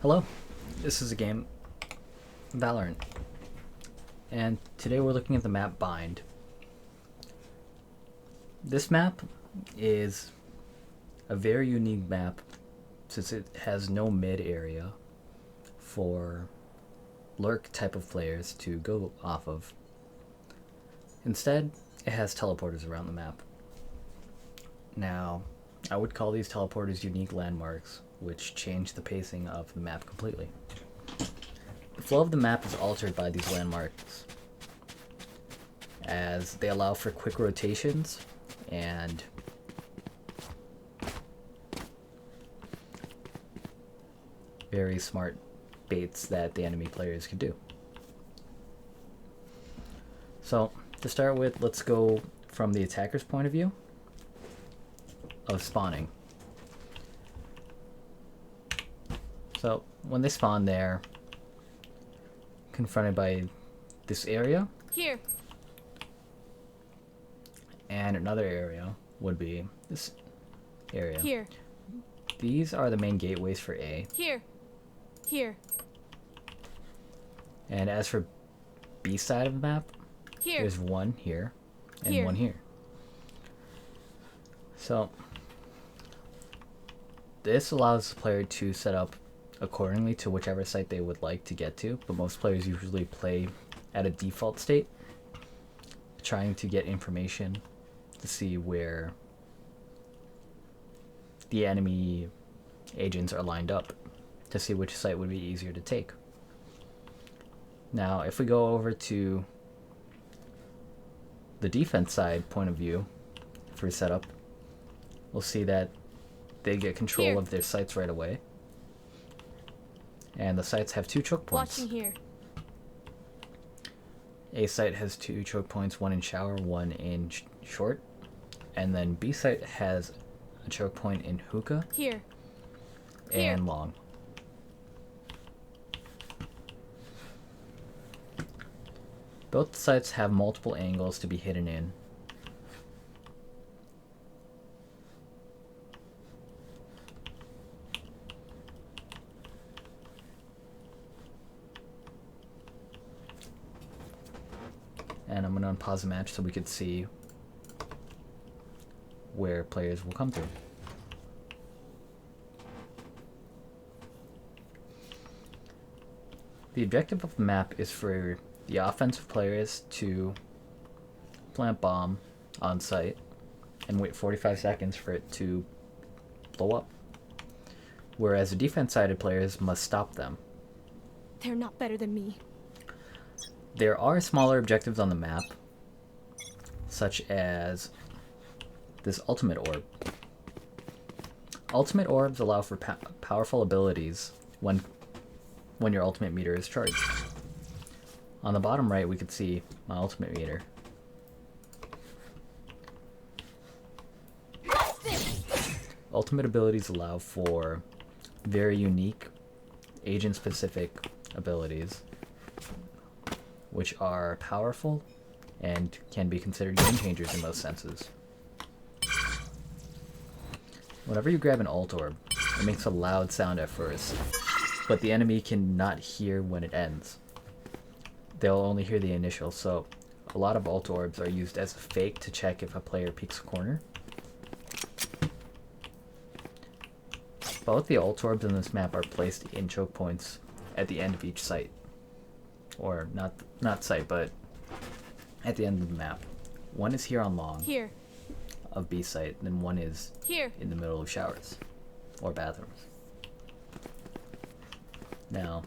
Hello, this is a game, Valorant, and today we're looking at the map Bind. This map is a very unique map since it has no mid area for lurk type of players to go off of. Instead, it has teleporters around the map. Now, I would call these teleporters unique landmarks, which change the pacing of the map completely. The flow of the map is altered by these landmarks, as they allow for quick rotations and very smart baits that the enemy players can do. So, to start with, let's go from the attacker's point of view of spawning. So, when they spawn there, confronted by this area. Here. And another area would be this area. Here. These are the main gateways for A. Here. Here. And as for B side of the map, Here. there's one here and Here. one here. So this allows the player to set up accordingly to whichever site they would like to get to, but most players usually play at a default state, trying to get information to see where the enemy agents are lined up, to see which site would be easier to take. Now, if we go over to the defense side point of view for setup, we'll see that they get control Here. of their sites right away. And the sites have two choke points. Watching here. A site has two choke points, one in shower, one in short. And then B site has a choke point in hookah Here. and long. Both sites have multiple angles to be hidden in. And I'm going to unpause the match so we could see where players will come through. The objective of the map is for the offensive players to plant bomb on site and wait 45 seconds for it to blow up, whereas the defense-sided players must stop them. They're not better than me. There are smaller objectives on the map, such as this ultimate orb. Ultimate orbs allow for powerful abilities when your ultimate meter is charged. On the bottom right, we could see my ultimate meter. Ultimate abilities allow for very unique, agent-specific abilities, which are powerful and can be considered game changers in most senses. Whenever you grab an ult orb, it makes a loud sound at first, but the enemy cannot hear when it ends. They'll only hear the initial, so a lot of ult orbs are used as a fake to check if a player peeks a corner. Both the ult orbs in this map are placed in choke points at the end of each site. Or not site, but at the end of the map. One is here on long Here. of B site, then one is Here. in the middle of showers or bathrooms. Now,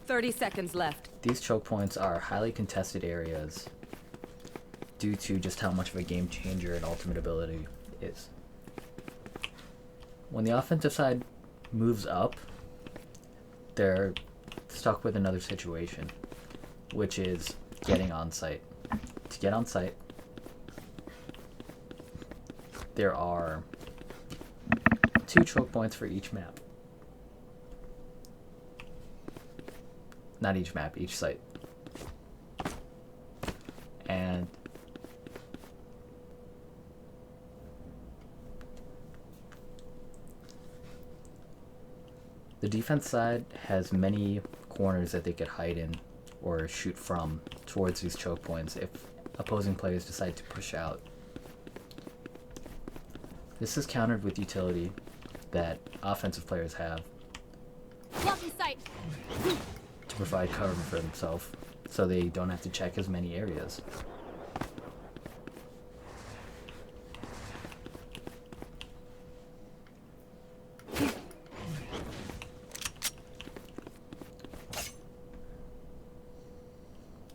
30 seconds left. these choke points are highly contested areas due to just how much of a game changer an ultimate ability is. When the offensive side moves up, they're stuck with another situation, which is getting on site. To get on site, there are two choke points for each map. Not each map, each site. And The defense side has many corners that they could hide in or shoot from towards these choke points if opposing players decide to push out. This is countered with utility that offensive players have Blocking sight. to provide cover for themselves, so they don't have to check as many areas.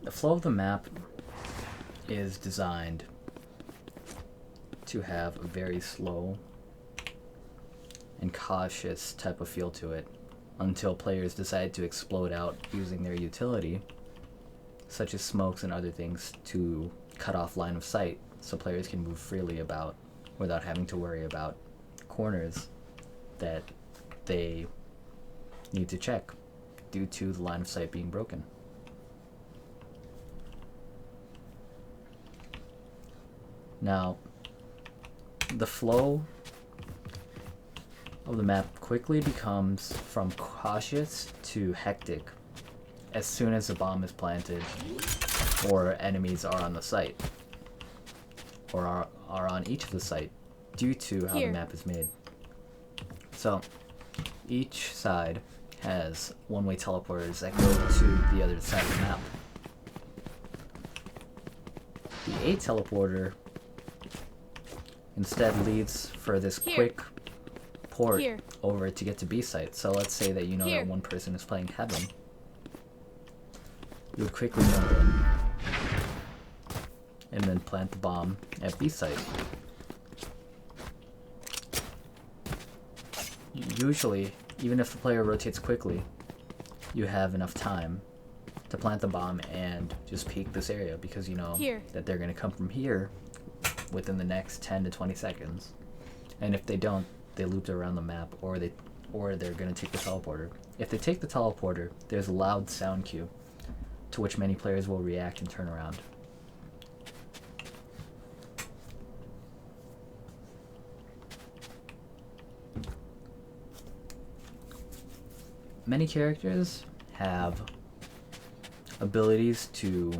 The flow of the map is designed to have a very slow and cautious type of feel to it until players decide to explode out using their utility, such as smokes and other things, to cut off line of sight so players can move freely about without having to worry about corners that they need to check due to the line of sight being broken. Now, the flow of the map quickly becomes from cautious to hectic as soon as the bomb is planted or enemies are on the site or are on each of the site due to how the map is made. So each side has one-way teleporters that go to the other side of the map. The A teleporter instead leads for this quick port over to get to B site. So let's say that you know that one person is playing Heaven. You would quickly jump in and then plant the bomb at B site. Usually, even if the player rotates quickly, you have enough time to plant the bomb and just peek this area because you know that they're going to come from here within the next 10 to 20 seconds. And if they don't, they loop around the map, or they're going to take the teleporter. If they take the teleporter, there's a loud sound cue to which many players will react and turn around. Many characters have abilities to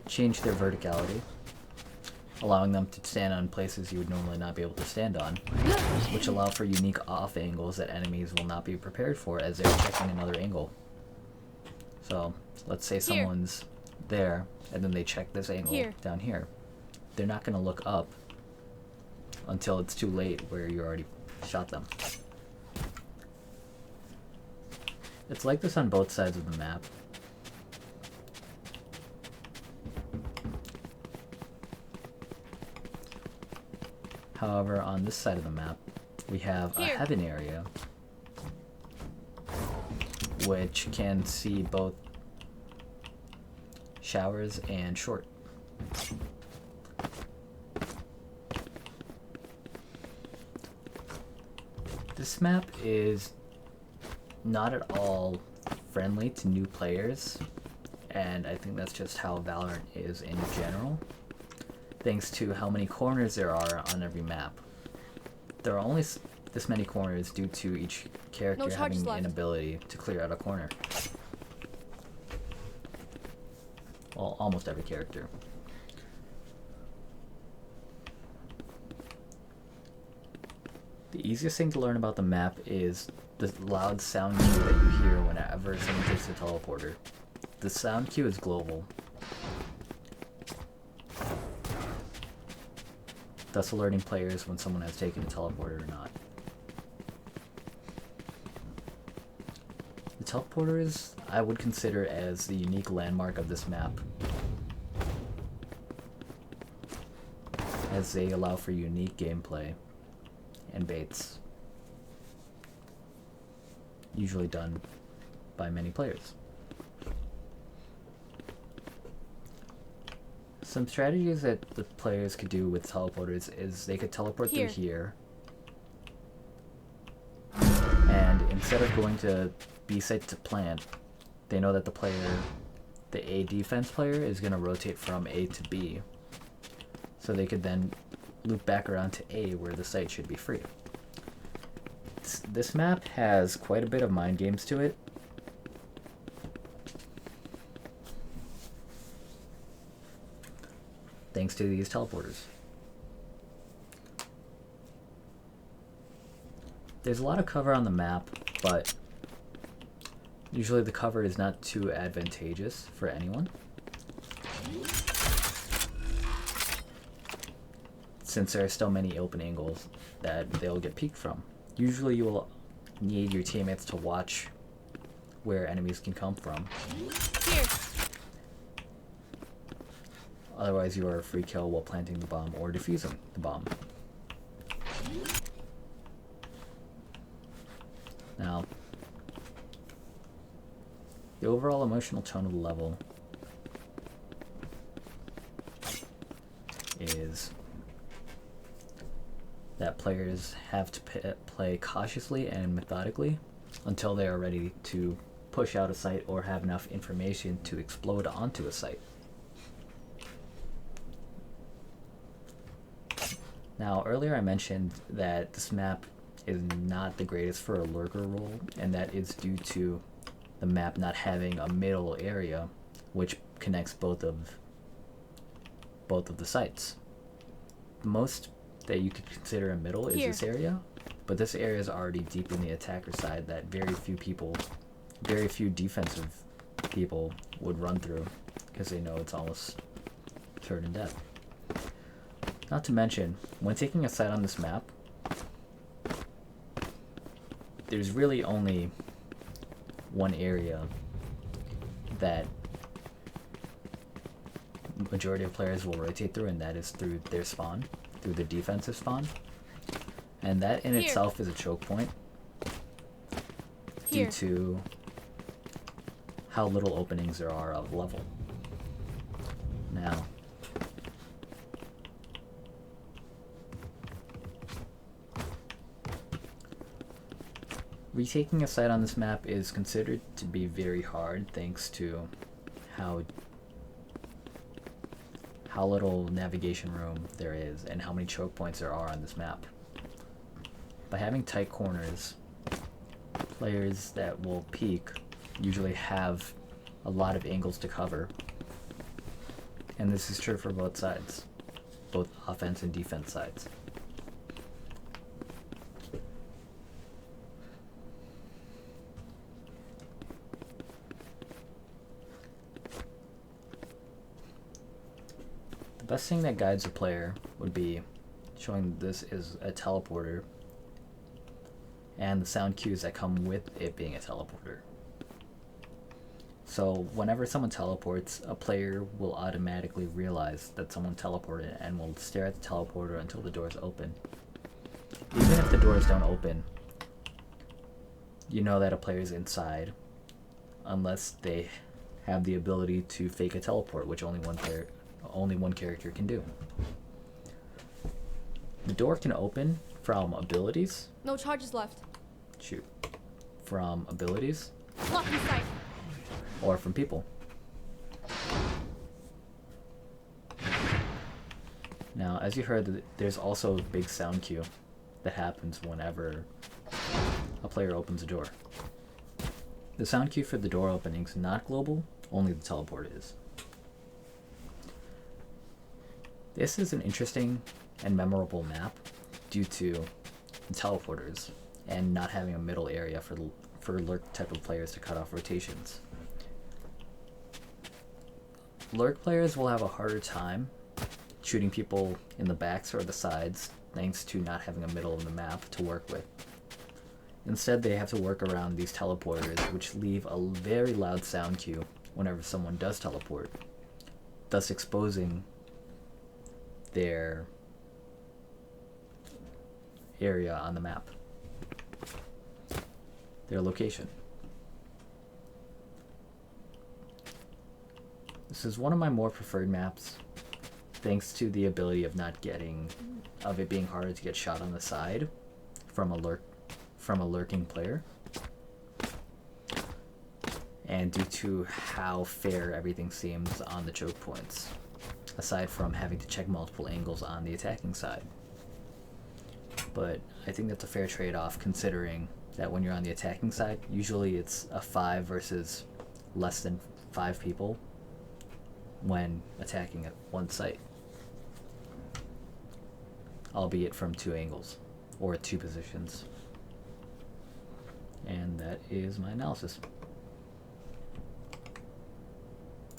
change their verticality, allowing them to stand on places you would normally not be able to stand on, which allow for unique off angles that enemies will not be prepared for as they're checking another angle. So let's say someone's there and then they check this angle down here. They're not going to look up until it's too late where you already shot them. It's like this on both sides of the map. However, on this side of the map, we have a Heaven area, which can see both showers and short. This map is not at all friendly to new players, and I think that's just how Valorant is in general, thanks to how many corners there are on every map. There are only this many corners due to each character having an ability to clear out a corner. Well, almost every character. The easiest thing to learn about the map is the loud sound cue that you hear whenever someone takes a teleporter. The sound cue is global, thus alerting players when someone has taken a teleporter or not. The teleporters I would consider as the unique landmark of this map, as they allow for unique gameplay and baits, usually done by many players. Some strategies that the players could do with teleporters is they could teleport through here, and instead of going to B site to plant, they know that the A defense player is going to rotate from A to B, so they could then loop back around to A where the site should be free. this map has quite a bit of mind games to it. Thanks to these teleporters. There's a lot of cover on the map, but usually the cover is not too advantageous for anyone, since there are still many open angles that they'll get peeked from. Usually you will need your teammates to watch where enemies can come from. Here. Otherwise you are a free kill while planting the bomb or defusing the bomb. Now, the overall emotional tone of the level is that players have to play cautiously and methodically until they are ready to push out a site or have enough information to explode onto a site. Now, earlier I mentioned that this map is not the greatest for a lurker role, and that is due to the map not having a middle area which connects both of the sites. The most that you could consider a middle is this area, but this area is already deep in the attacker side that very few defensive people would run through because they know it's almost certain death. Not to mention, when taking a site on this map, there's really only one area that majority of players will rotate through, and that is through their spawn, through the defensive spawn. And that in itself is a choke point due to how little openings there are of level. Now, retaking a site on this map is considered to be very hard thanks to how little navigation room there is and how many choke points there are on this map. By having tight corners, players that will peek usually have a lot of angles to cover, and this is true for both sides, both offense and defense sides. The best thing that guides a player would be showing this is a teleporter and the sound cues that come with it being a teleporter. So whenever someone teleports, a player will automatically realize that someone teleported and will stare at the teleporter until the doors open. Even if the doors don't open, you know that a player is inside unless they have the ability to fake a teleport, which only one character can do. The door can open from abilities. No charges left. Shoot. From abilities. Blocking sight. Or from people. Now, as you heard, there's also a big sound cue that happens whenever a player opens a door. The sound cue for the door opening is not global, only the teleport is. This is an interesting and memorable map due to the teleporters and not having a middle area for lurk type of players to cut off rotations. Lurk players will have a harder time shooting people in the backs or the sides thanks to not having a middle of the map to work with. Instead, they have to work around these teleporters, which leave a very loud sound cue whenever someone does teleport, thus exposing their area on the map, their location. This is one of my more preferred maps, thanks to the ability of it being harder to get shot on the side from a lurking player, and due to how fair everything seems on the choke points, aside from having to check multiple angles on the attacking side. but I think that's a fair trade-off considering that when you're on the attacking side, usually it's a 5 versus less than 5 people when attacking at one site, albeit from 2 angles or 2 positions. And that is my analysis.